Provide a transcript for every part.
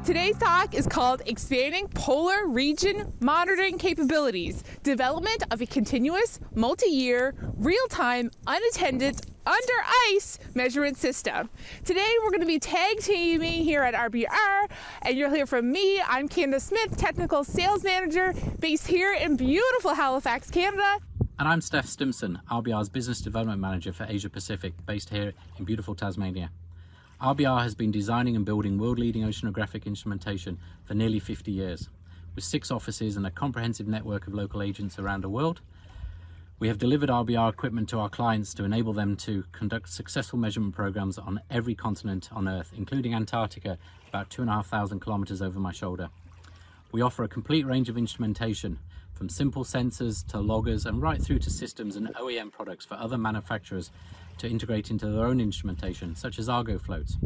Today's talk is called Expanding Polar Region Monitoring Capabilities, Development of a Continuous, Multi-Year, Real-Time, Unattended, Under Ice Measurement System. Today we're going to be tag teaming here at RBR, and you'll hear from me. I'm Candace Smith, Technical Sales Manager, based here in beautiful Halifax, Canada. And I'm Steph Stimson, RBR's Business Development Manager for Asia Pacific, based here in beautiful Tasmania. RBR has been designing and building world-leading oceanographic instrumentation for nearly 50 years. With 6 offices and a comprehensive network of local agents around the world, we have delivered RBR equipment to our clients to enable them to conduct successful measurement programs on every continent on Earth, including Antarctica, about 2,500 kilometers over my shoulder. We offer a complete range of instrumentation, from simple sensors to loggers and right through to systems and OEM products for other manufacturers to integrate into their own instrumentation, such as Argo floats.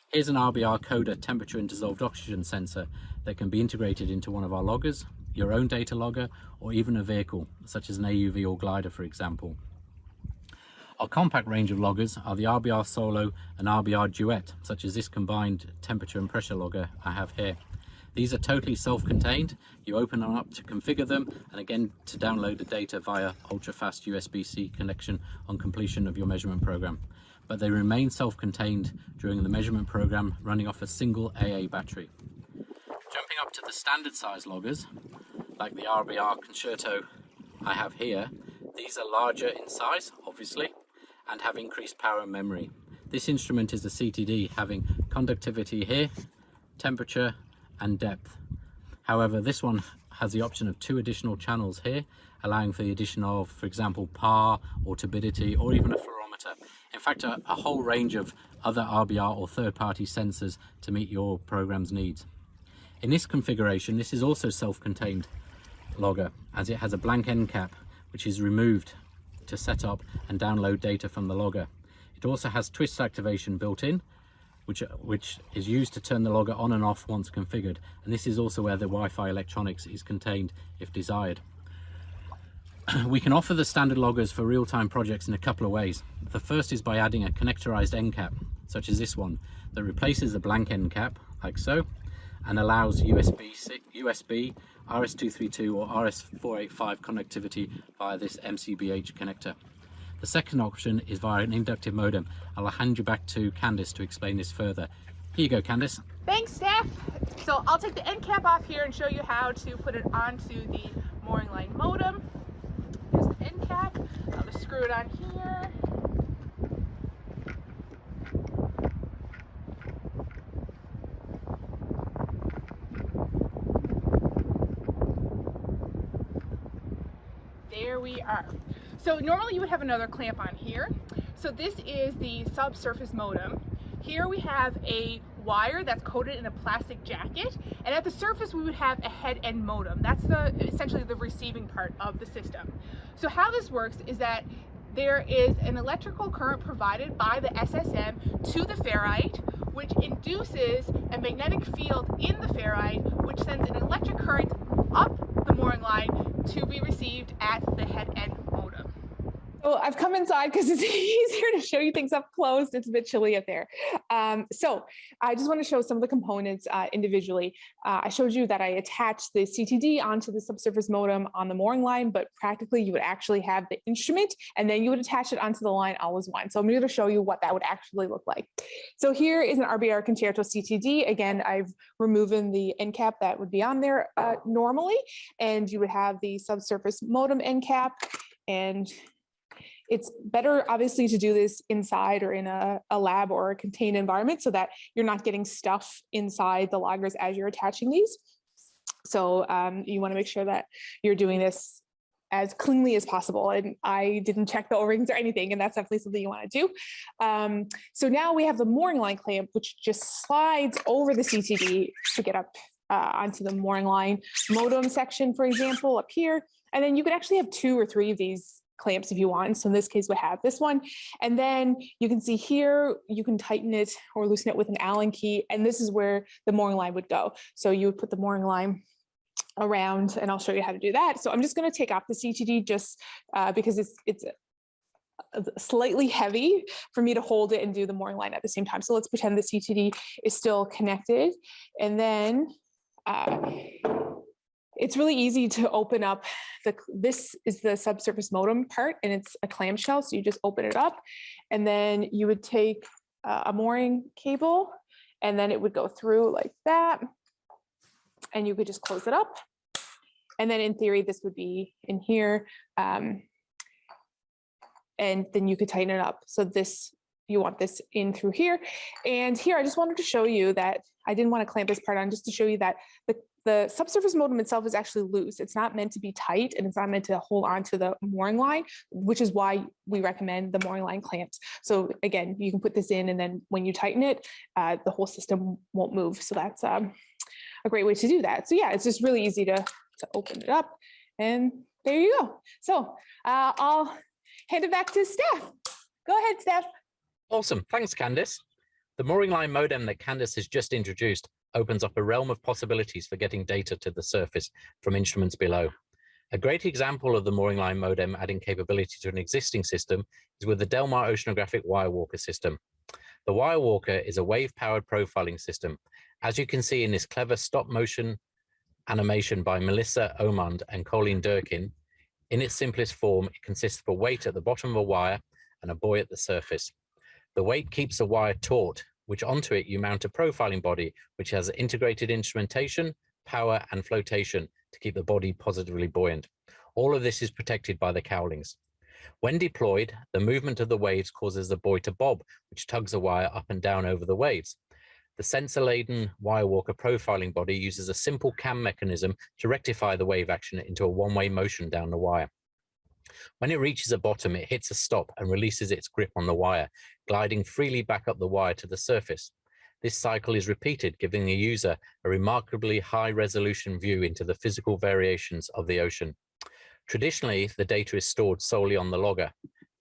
Here's an RBR Coda temperature and dissolved oxygen sensor that can be integrated into one of our loggers, your own data logger, or even a vehicle, such as an AUV or glider, for example. Our compact range of loggers are the RBR Solo and RBR Duet, such as this combined temperature and pressure logger I have here. These are totally self-contained. You open them up to configure them, and again to download the data via ultra-fast USB-C connection on completion of your measurement program. But they remain self-contained during the measurement program, running off a single AA battery. Jumping up to the standard size loggers, like the RBR Concerto I have here, these are larger in size, obviously, and have increased power and memory. This instrument is a CTD, having conductivity here, temperature, and depth. However, this one has the option of 2 additional channels here, allowing for the addition of, for example, PAR or turbidity, or even a fluorometer. In fact, a whole range of other RBR or third-party sensors to meet your program's needs. In this configuration, this is also self-contained logger, as it has a blank end cap which is removed to set up and download data from the logger. It also has twist activation built in, which is used to turn the logger on and off once configured, and this is also where the Wi-Fi electronics is contained if desired. We can offer the standard loggers for real-time projects in a couple of ways. The first is by adding a connectorized end cap, such as this one, that replaces the blank end cap, like so, and allows USB, RS-232 or RS-485 connectivity via this MCBH connector. The second option is via an inductive modem. I'll hand you back to Candace to explain this further. Here you go, Candace. Thanks, Steph. So I'll take the end cap off here and show you how to put it onto the mooring line modem. Here's the end cap. I'll just screw it on here. There we are. So normally you would have another clamp on here. So this is the subsurface modem. Here we have a wire that's coated in a plastic jacket, and at the surface we would have a head-end modem. That's essentially the receiving part of the system. So how this works is that there is an electrical current provided by the SSM to the ferrite, which induces a magnetic field in the ferrite, which sends an electric current up the mooring line to be received at the head-end modem. So I've come inside because it's easier to show you things up close. It's a bit chilly up there. So I just want to show some of the components individually. I showed you that I attached the CTD onto the subsurface modem on the mooring line, but practically you would actually have the instrument and then you would attach it onto the line all as one. So I'm going to show you what that would actually look like. So here is an RBR Concerto CTD. Again, I've removed the end cap that would be on there normally, and you would have the subsurface modem end cap, and it's better, obviously, to do this inside or in a lab or a contained environment so that you're not getting stuff inside the loggers as you're attaching these. So you want to make sure that you're doing this as cleanly as possible. And I didn't check the O-rings or anything, and that's definitely something you want to do. So now we have the mooring line clamp, which just slides over the CTD to get up onto the mooring line modem section, for example, up here. And then you could actually have 2 or 3 of these clamps if you want. So in this case, we have this one. And then you can see here, you can tighten it or loosen it with an Allen key. And this is where the mooring line would go. So you would put the mooring line around, and I'll show you how to do that. So I'm just going to take off the CTD just because it's slightly heavy for me to hold it and do the mooring line at the same time. So let's pretend the CTD is still connected. And then it's really easy to open up. This is the subsurface modem part, and it's a clamshell. So you just open it up, and then you would take a mooring cable, and then it would go through like that. And you could just close it up. And then in theory, this would be in here. And then you could tighten it up. So this, you want this in through here. And here, I just wanted to show you that I didn't want to clamp this part on, just to show you that the subsurface modem itself is actually loose. It's not meant to be tight, and it's not meant to hold on to the mooring line, which is why we recommend the mooring line clamps. So again, you can put this in, and then when you tighten it, the whole system won't move. So that's a great way to do that. So yeah, it's just really easy to open it up, and there you go. So I'll hand it back to Steph. Go ahead, Steph. Awesome. Thanks, Candice. The mooring line modem that Candice has just introduced opens up a realm of possibilities for getting data to the surface from instruments below. A great example of the mooring line modem adding capability to an existing system is with the Delmar Oceanographic Wirewalker system. The Wirewalker is a wave-powered profiling system. As you can see in this clever stop-motion animation by Melissa Omond and Colleen Durkin, in its simplest form, it consists of a weight at the bottom of a wire and a buoy at the surface. The weight keeps the wire taut, which onto it you mount a profiling body, which has integrated instrumentation, power, and flotation to keep the body positively buoyant. All of this is protected by the cowlings. When deployed, the movement of the waves causes the buoy to bob, which tugs the wire up and down over the waves. The sensor-laden Wirewalker profiling body uses a simple cam mechanism to rectify the wave action into a one-way motion down the wire. When it reaches a bottom, it hits a stop and releases its grip on the wire, gliding freely back up the wire to the surface. This cycle is repeated, giving the user a remarkably high-resolution view into the physical variations of the ocean. Traditionally, the data is stored solely on the logger,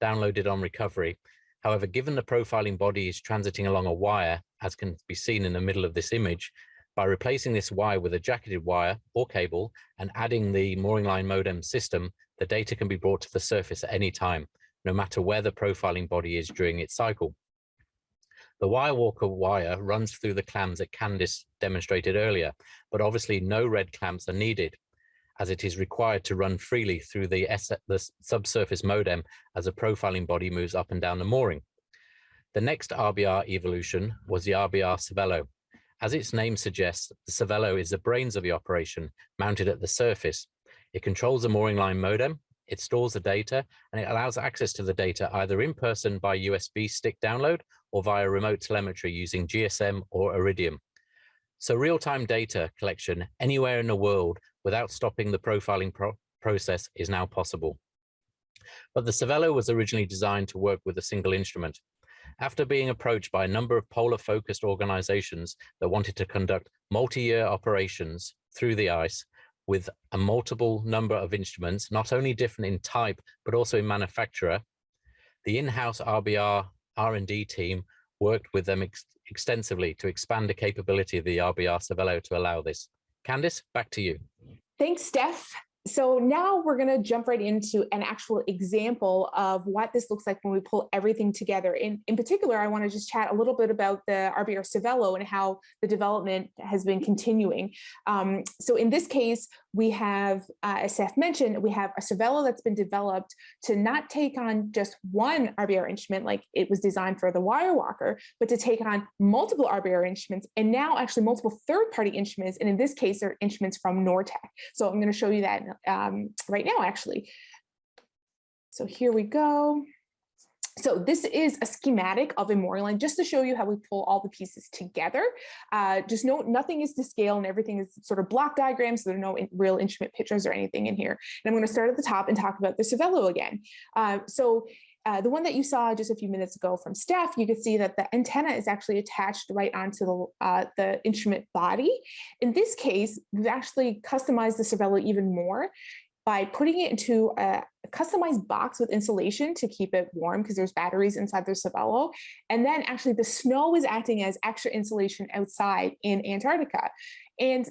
downloaded on recovery. However, given the profiling body is transiting along a wire, as can be seen in the middle of this image, by replacing this wire with a jacketed wire or cable and adding the mooring line modem system, the data can be brought to the surface at any time, no matter where the profiling body is during its cycle. The Wirewalker wire runs through the clams that Candice demonstrated earlier, but obviously no red clamps are needed, as it is required to run freely through the subsurface modem as the profiling body moves up and down the mooring. The next RBR evolution was the RBRcervello. As its name suggests, the Cervello is the brains of the operation, mounted at the surface. It controls the mooring line modem, it stores the data, and it allows access to the data either in person by USB stick download or via remote telemetry using GSM or Iridium. So real-time data collection anywhere in the world without stopping the profiling process is now possible. But the Cervello was originally designed to work with a single instrument. After being approached by a number of polar-focused organizations that wanted to conduct multi-year operations through the ice with a multiple number of instruments, not only different in type, but also in manufacturer, the in-house RBR R&D team worked with them extensively to expand the capability of the RBRcervello to allow this. Candice, back to you. Thanks, Steph. So now we're going to jump right into an actual example of what this looks like when we pull everything together. In particular, I want to just chat a little bit about the RBRcervello and how the development has been continuing. So in this case, we have, as Steph mentioned, we have a Cervello that's been developed to not take on just one RBR instrument like it was designed for the Wirewalker, but to take on multiple RBR instruments and now actually multiple third-party instruments. And in this case, they're instruments from Nortek. So I'm going to show you that right now, actually. So here we go. So this is a schematic of a mooring line, just to show you how we pull all the pieces together. Just note, nothing is to scale and everything is sort of block diagrams, so there are no real instrument pictures or anything in here. And I'm going to start at the top and talk about the Cervello again. The one that you saw just a few minutes ago from Steph, you could see that the antenna is actually attached right onto the instrument body. In this case, we've actually customized the Cervello even more by putting it into a customized box with insulation to keep it warm because there's batteries inside the Cervello. And then actually the snow is acting as extra insulation outside in Antarctica. And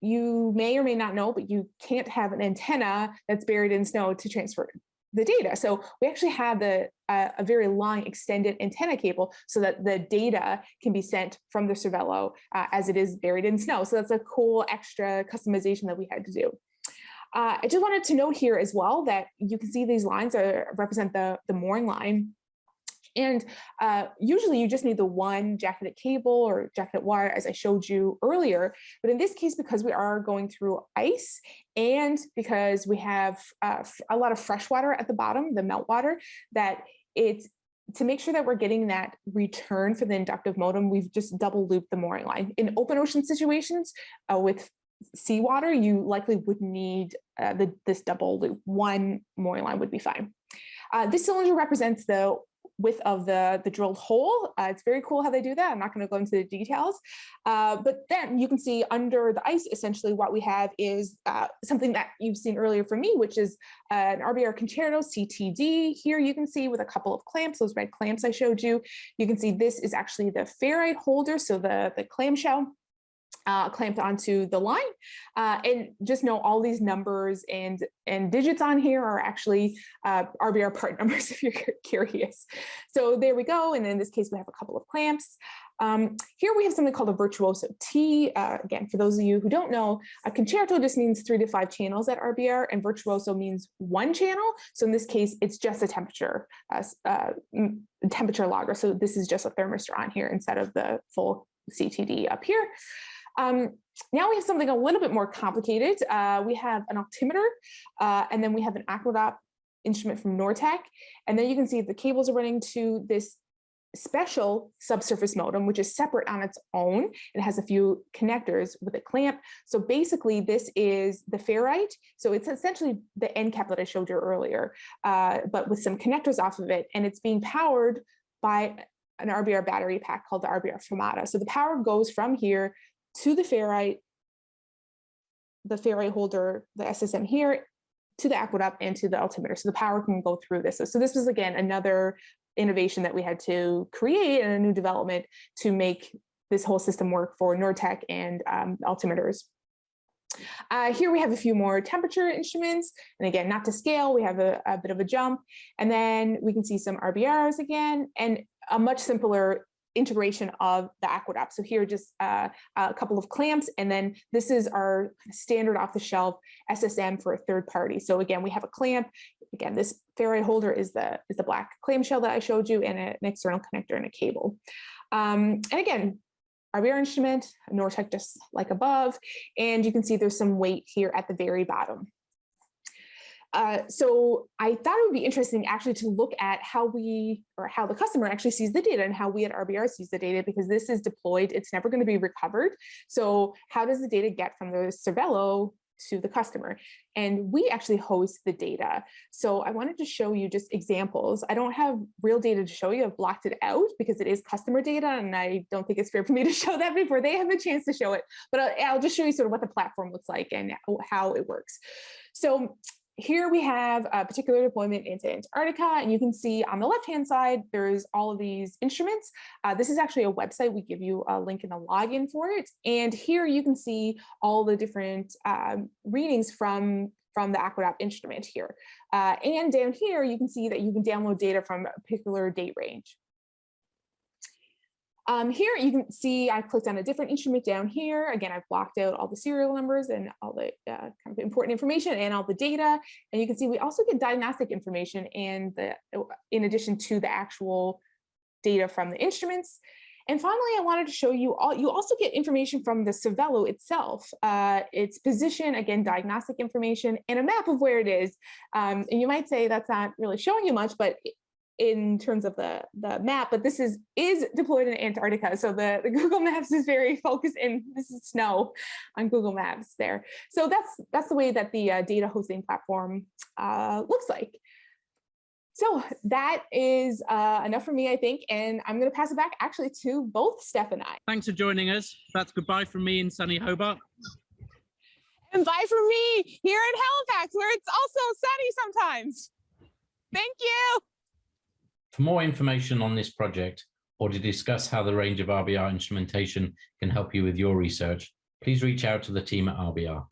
you may or may not know, but you can't have an antenna that's buried in snow to transfer the data. So we actually have a very long extended antenna cable so that the data can be sent from the Cervello as it is buried in snow. So that's a cool extra customization that we had to do. I just wanted to note here as well that you can see these lines represent the mooring line. And usually you just need the one jacketed cable or jacketed wire, as I showed you earlier. But in this case, because we are going through ice and because we have a lot of fresh water at the bottom, the meltwater, that it's to make sure that we're getting that return for the inductive modem, we've just double looped the mooring line. In open ocean situations with seawater, you likely would need this double loop. One mooring line would be fine. This cylinder represents the width of the drilled hole. It's very cool how they do that. I'm not going to go into the details, but then you can see under the ice, essentially what we have is something that you've seen earlier from me, which is an RBR Concerto CTD. Here you can see with a couple of clamps, those red clamps I showed you. You can see this is actually the ferrite holder, so the clamshell clamped onto the line, and just know all these numbers and digits on here are actually RBR part numbers if you're curious. So there we go, and in this case we have a couple of clamps. Here we have something called a virtuoso T. Again, for those of you who don't know, a concerto just means 3 to 5 channels at RBR, and virtuoso means 1 channel. So in this case, it's just a temperature logger. So this is just a thermistor on here instead of the full CTD up here. Now we have something a little bit more complicated. We have an altimeter, and then we have an Aquadopps instrument from Nortek. And then you can see the cables are running to this special subsurface modem, which is separate on its own. It has a few connectors with a clamp. So basically this is the ferrite. So it's essentially the end cap that I showed you earlier, but with some connectors off of it. And it's being powered by an RBR battery pack called the RBRfermata. So the power goes from here to the ferrite holder, the SSM here, to the Aquadopps and to the altimeter. So the power can go through this. So this was, again, another innovation that we had to create and a new development to make this whole system work for Nortek and altimeters. Here we have a few more temperature instruments. And again, not to scale, we have a bit of a jump. And then we can see some RBRs again, and a much simpler integration of the Aquadopps. So here just a couple of clamps, and then this is our standard off-the-shelf SSM for a third party. So again, we have a clamp. Again, this ferrite holder is the black clamshell that I showed you, and an external connector and a cable. And again, RBR instrument, Nortek just like above, and you can see there's some weight here at the very bottom. So I thought it would be interesting actually to look at how the customer actually sees the data and how we at RBR sees the data, because this is deployed, it's never going to be recovered. So how does the data get from the Cervello to the customer? And we actually host the data. So I wanted to show you just examples. I don't have real data to show you. I've blocked it out because it is customer data, and I don't think it's fair for me to show that before they have a chance to show it. But I'll just show you sort of what the platform looks like and how it works. So here we have a particular deployment into Antarctica, and you can see on the left-hand side, there's all of these instruments. This is actually a website. We give you a link in the login for it. And here you can see all the different readings from the Aquadopps instrument here. And down here, you can see that you can download data from a particular date range. Here you can see I clicked on a different instrument down here. Again, I've blocked out all the serial numbers and all the kind of important information and all the data. And you can see we also get diagnostic information and in addition to the actual data from the instruments. And finally, I wanted to show you you also get information from the Cervello itself, its position, again, diagnostic information, and a map of where it is. And you might say that's not really showing you much, but in terms of the map, but this is deployed in Antarctica. So the Google Maps is very focused, and this is snow on Google Maps there. So that's the way that the data hosting platform looks like. So that is enough for me, I think, and I'm going to pass it back actually to both Steph and I. Thanks for joining us. That's goodbye from me in sunny Hobart. And bye from me here in Halifax, where it's also sunny sometimes. Thank you. For more information on this project, or to discuss how the range of RBR instrumentation can help you with your research, please reach out to the team at RBR.